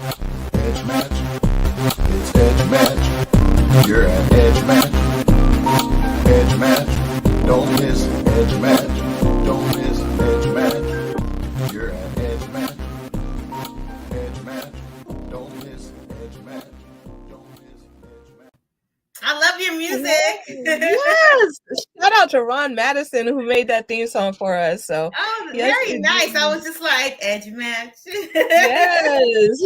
Edge match. It's edge match. You're at edge match. Edge match. Don't miss edge match. Don't miss edge match. You're at edge match. Edge match. Don't miss edge match. Don't miss edge match. I love your music. Yes. Shout out to Ron Madison who made that theme song for us. So Oh, yes, very nice. I was just like, edge match. yes.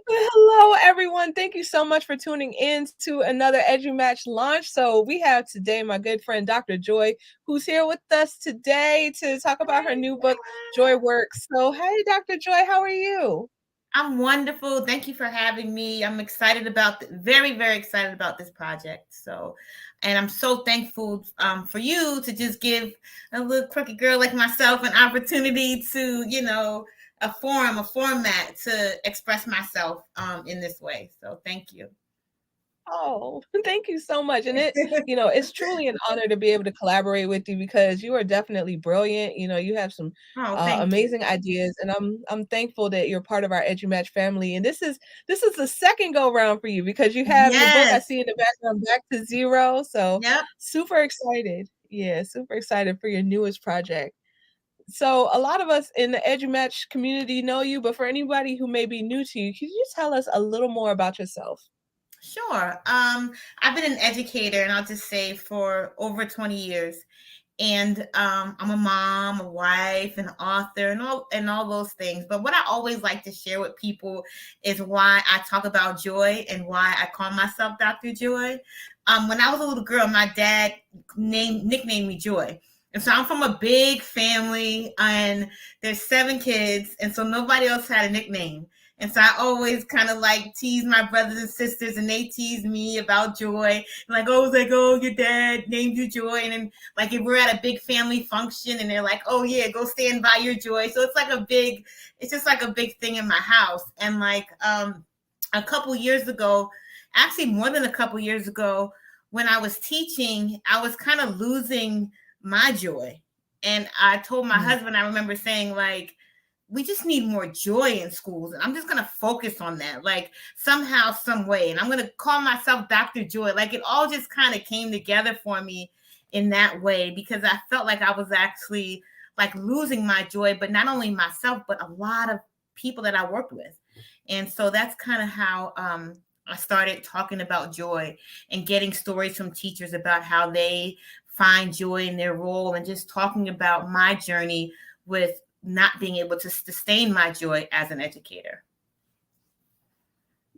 Hello, everyone. Thank you so much for tuning in to another EduLaunch launch. So we have today my good friend, Dr. Joy, who's here with us today to talk about her new book, Joy Works. So, hey, Dr. Joy, how are you? I'm wonderful. Thank you for having me. I'm excited about, very, very excited about this project. So, and I'm so thankful for you to just give a little crooked girl like myself an opportunity to, a format to express myself in this way. So thank you. Oh, thank you so much. And it's truly an honor to be able to collaborate with you because you are definitely brilliant. You have some amazing ideas, and I'm thankful that you're part of our EduMatch family. And this is the second go round for you because you have your book I see in the background, Back to Zero. So super excited. Yeah, super excited for your newest project. So a lot of us in the EduMatch community know you, but for anybody who may be new to you, can you tell us a little more about yourself? Sure. I've been an educator, and I'll just say for over 20 years. And I'm a mom, a wife, an author, and all those things. But what I always like to share with people is why I talk about joy and why I call myself Dr. Joy. When I was a little girl, my dad nicknamed me Joy. And so I'm from a big family, and there's 7 kids, and so nobody else had a nickname. And so I always kind of like tease my brothers and sisters, and they tease me about Joy. Oh, your dad named you Joy. And then like if we're at a big family function and they're like, oh yeah, go stand by your Joy. So it's just like a big thing in my house. And like a couple years ago, actually more than a couple years ago, when I was teaching, I was kind of losing my joy. And I told my husband, I remember saying like, we just need more joy in schools. And I'm just going to focus on that, like somehow, some way. And I'm going to call myself Dr. Joy. Like it all just kind of came together for me in that way, because I felt like I was actually like losing my joy, but not only myself, but a lot of people that I worked with. And so that's kind of how I started talking about joy and getting stories from teachers about how they find joy in their role, and just talking about my journey with not being able to sustain my joy as an educator.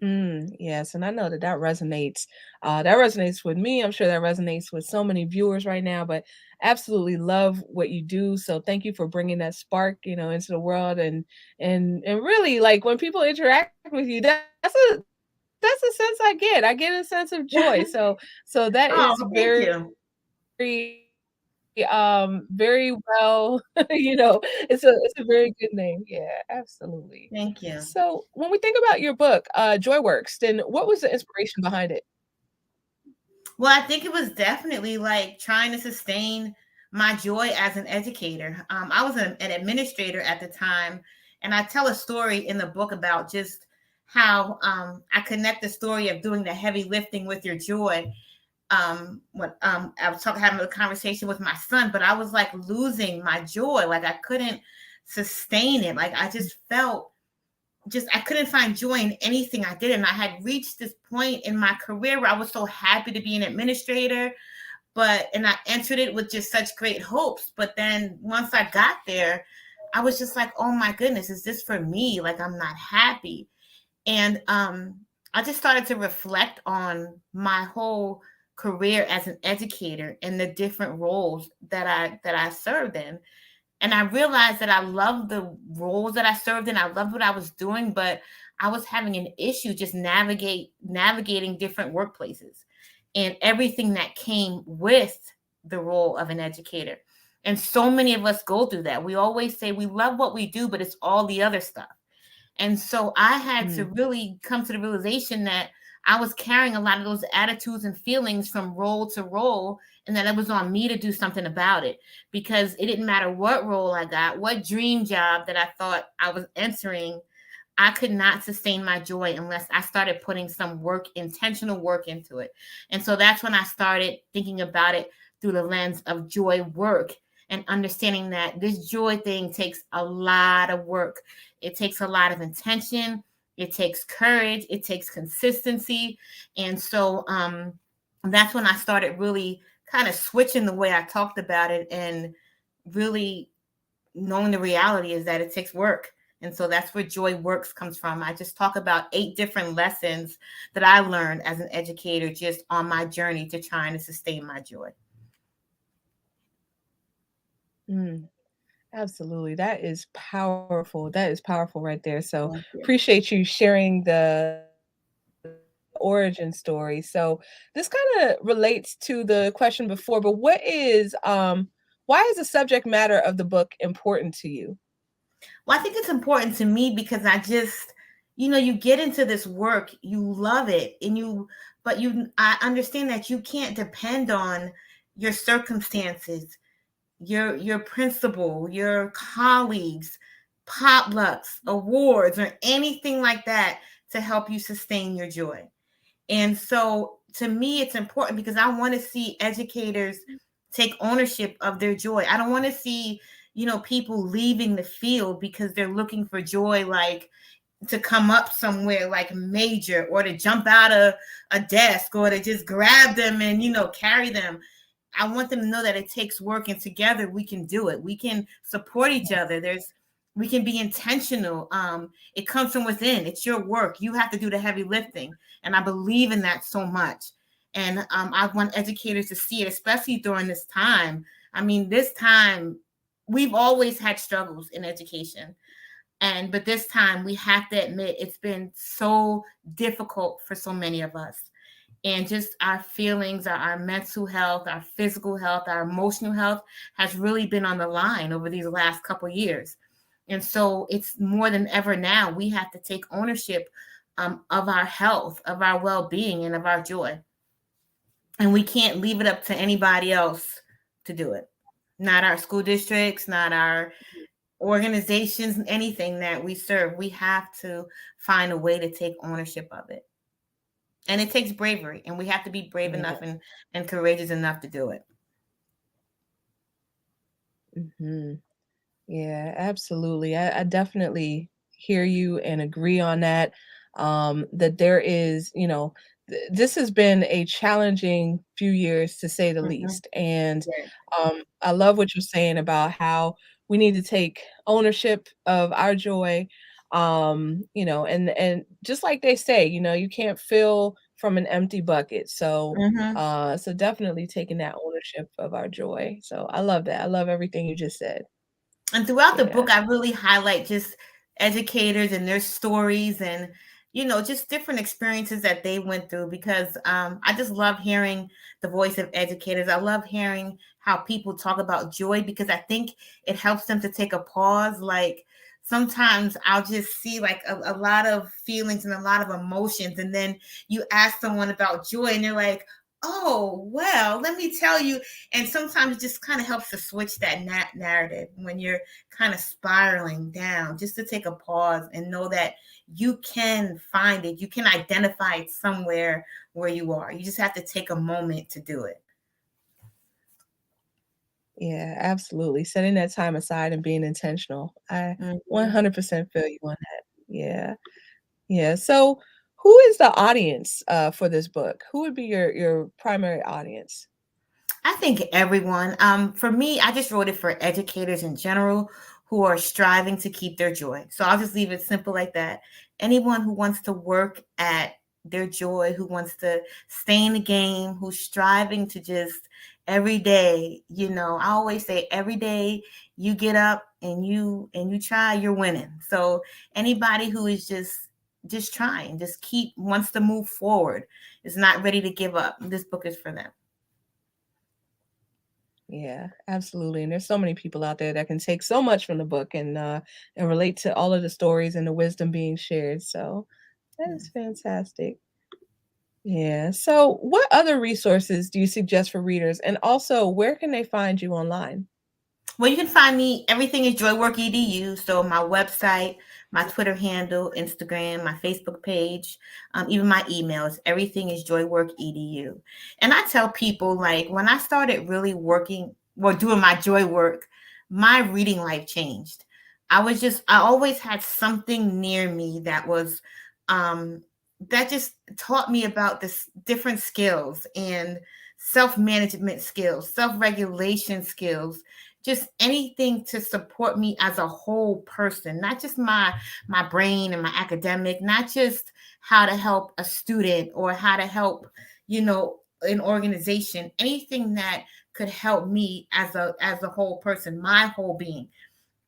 Yes, and I know that resonates. That resonates with me. I'm sure that resonates with so many viewers right now, but absolutely love what you do. So thank you for bringing that spark, into the world, and really, like, when people interact with you, that's a sense I get. I get a sense of joy. So that is very well, it's a very good name. Yeah, absolutely. Thank you. So when we think about your book, Joy Works, then what was the inspiration behind it? Well, I think it was definitely like trying to sustain my joy as an educator. I was an administrator at the time, and I tell a story in the book about just how I connect the story of doing the heavy lifting with your joy. When I was having a conversation with my son, but I was like losing my joy. Like I couldn't sustain it. Like I just felt I couldn't find joy in anything I did. And I had reached this point in my career where I was so happy to be an administrator, and I entered it with just such great hopes. But then once I got there, I was just like, oh my goodness, is this for me? Like I'm not happy. And I just started to reflect on my whole career as an educator and the different roles that I served in. And I realized that I loved the roles that I served in. I loved what I was doing, but I was having an issue just navigating different workplaces and everything that came with the role of an educator. And so many of us go through that. We always say we love what we do, but it's all the other stuff. And so I had to really come to the realization that I was carrying a lot of those attitudes and feelings from role to role, and that it was on me to do something about it, because it didn't matter what role I got, what dream job that I thought I was entering. I could not sustain my joy unless I started putting some work, intentional work into it. And so that's when I started thinking about it through the lens of joy work and understanding that this joy thing takes a lot of work. It takes a lot of intention. It takes courage. It takes consistency. And so that's when I started really kind of switching the way I talked about it and really knowing the reality is that it takes work. And so that's where Joy Works comes from. I just talk about 8 different lessons that I learned as an educator just on my journey to trying to sustain my joy. Absolutely. That is powerful. That is powerful right there. So appreciate you sharing the origin story. So this kind of relates to the question before, but why is the subject matter of the book important to you? Well, I think it's important to me because I just, you get into this work, you love it, I understand that you can't depend on your circumstances, your principal, your colleagues, potlucks, awards, or anything like that to help you sustain your joy. And so to me, it's important because I want to see educators take ownership of their joy. I don't want to see, people leaving the field because they're looking for joy, like to come up somewhere like major or to jump out of a desk or to just grab them and, carry them. I want them to know that it takes work and together we can do it. We can support each other. We can be intentional. It comes from within. It's your work. You have to do the heavy lifting. And I believe in that so much. And I want educators to see it, especially during this time. I mean, this time, we've always had struggles in education. But this time we have to admit it's been so difficult for so many of us. And just our feelings, our mental health, our physical health, our emotional health has really been on the line over these last couple of years. And so it's more than ever now, we have to take ownership of our health, of our well-being, and of our joy. And we can't leave it up to anybody else to do it. Not our school districts, not our organizations, anything that we serve. We have to find a way to take ownership of it. And it takes bravery, and we have to be brave enough and courageous enough to do it. Mm-hmm. Yeah, absolutely. I definitely hear you and agree on that. That there is, this has been a challenging few years to say the least. And I love what you're saying about how we need to take ownership of our joy. And just like they say, you can't fill from an empty bucket. So so definitely taking that ownership of our joy. So I love that. I love everything you just said. And throughout the book, I really highlight just educators and their stories and, just different experiences that they went through because I just love hearing the voice of educators. I love hearing how people talk about joy because I think it helps them to take a pause. Like sometimes I'll just see like a lot of feelings and a lot of emotions. And then you ask someone about joy and they're like, oh, well, let me tell you. And sometimes it just kind of helps to switch that narrative when you're kind of spiraling down, just to take a pause and know that you can find it. You can identify it somewhere where you are. You just have to take a moment to do it. Yeah, absolutely. Setting that time aside and being intentional. I 100% feel you on that. Yeah. Yeah. So who is the audience for this book? Who would be your primary audience? I think everyone. For me, I just wrote it for educators in general who are striving to keep their joy. So I'll just leave it simple like that. Anyone who wants to work at their joy, who wants to stay in the game, who's striving to just every day, I always say every day you get up and you try, you're winning. So anybody who is just trying, wants to move forward, is not ready to give up, this book is for them. Yeah, absolutely. And there's so many people out there that can take so much from the book and relate to all of the stories and the wisdom being shared. So that is fantastic. Yeah. So what other resources do you suggest for readers? And also, where can they find you online? Well, you can find me, everything is JoyWork EDU. So my website, my Twitter handle, Instagram, my Facebook page, even my emails. Everything is joywork.edu. And I tell people, like, when I started really working or doing my joy work, my reading life changed. I always had something near me that was, that just taught me about this different skills and self-management skills, self-regulation skills, just anything to support me as a whole person, not just my brain and my academic, not just how to help a student or how to help, an organization, anything that could help me as a whole person, my whole being.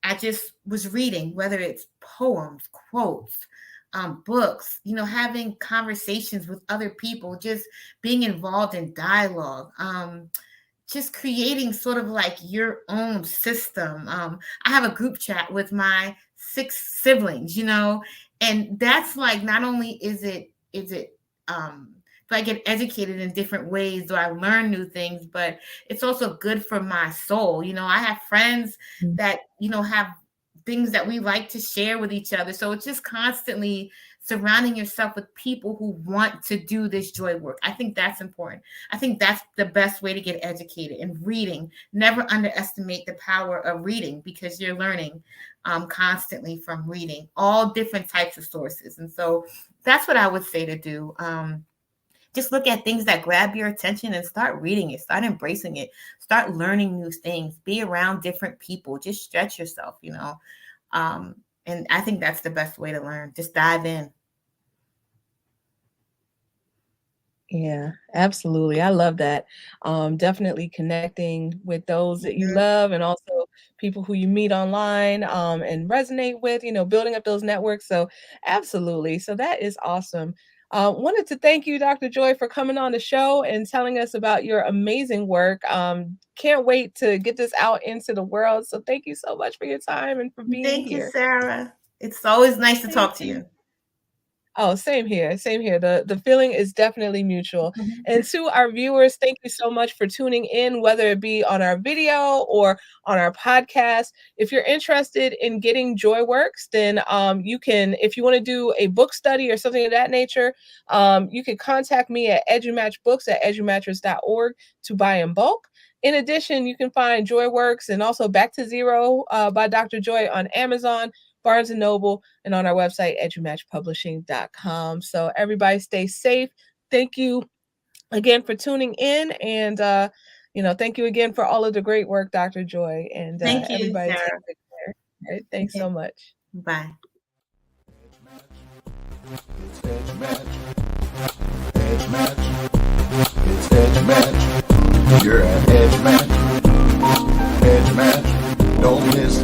I just was reading, whether it's poems, quotes, books, having conversations with other people, just being involved in dialogue, just creating sort of like your own system. I have a group chat with my 6 siblings, and that's like, not only do I get educated in different ways, do I learn new things, but it's also good for my soul. I have friends that, have things that we like to share with each other. So it's just constantly surrounding yourself with people who want to do this joy work. I think that's important. I think that's the best way to get educated. And reading, never underestimate the power of reading, because you're learning constantly from reading all different types of sources. And so that's what I would say to do. Just look at things that grab your attention and start reading it, start embracing it, start learning new things, be around different people, just stretch yourself, and I think that's the best way to learn. Just dive in. Yeah, absolutely. I love that. Definitely connecting with those that you love, and also people who you meet online, and resonate with, building up those networks. So absolutely. So that is awesome. Wanted to thank you, Dr. Joy, for coming on the show and telling us about your amazing work. Can't wait to get this out into the world. So thank you so much for your time and for being here. Thank you, Sarah. It's always nice to talk to you. Oh, same here. Same here. The feeling is definitely mutual. And to our viewers, thank you so much for tuning in, whether it be on our video or on our podcast. If you're interested in getting Joy Works, then you can, if you want to do a book study or something of that nature, you can contact me at edumatchbooks@edumatchers.org to buy in bulk. In addition, you can find Joy Works and also Back to Zero by Dr. Joy on Amazon, Barnes & Noble, and on our website, edumatchpublishing.com. So everybody stay safe. Thank you again for tuning in. And, thank you again for all of the great work, Dr. Joy. And thank you, everybody Sarah. take care. All right, thanks so much. Bye. It's Edge Match. Edge Match. It's Edge Match. You're at Edge Match. Edge Match. Don't miss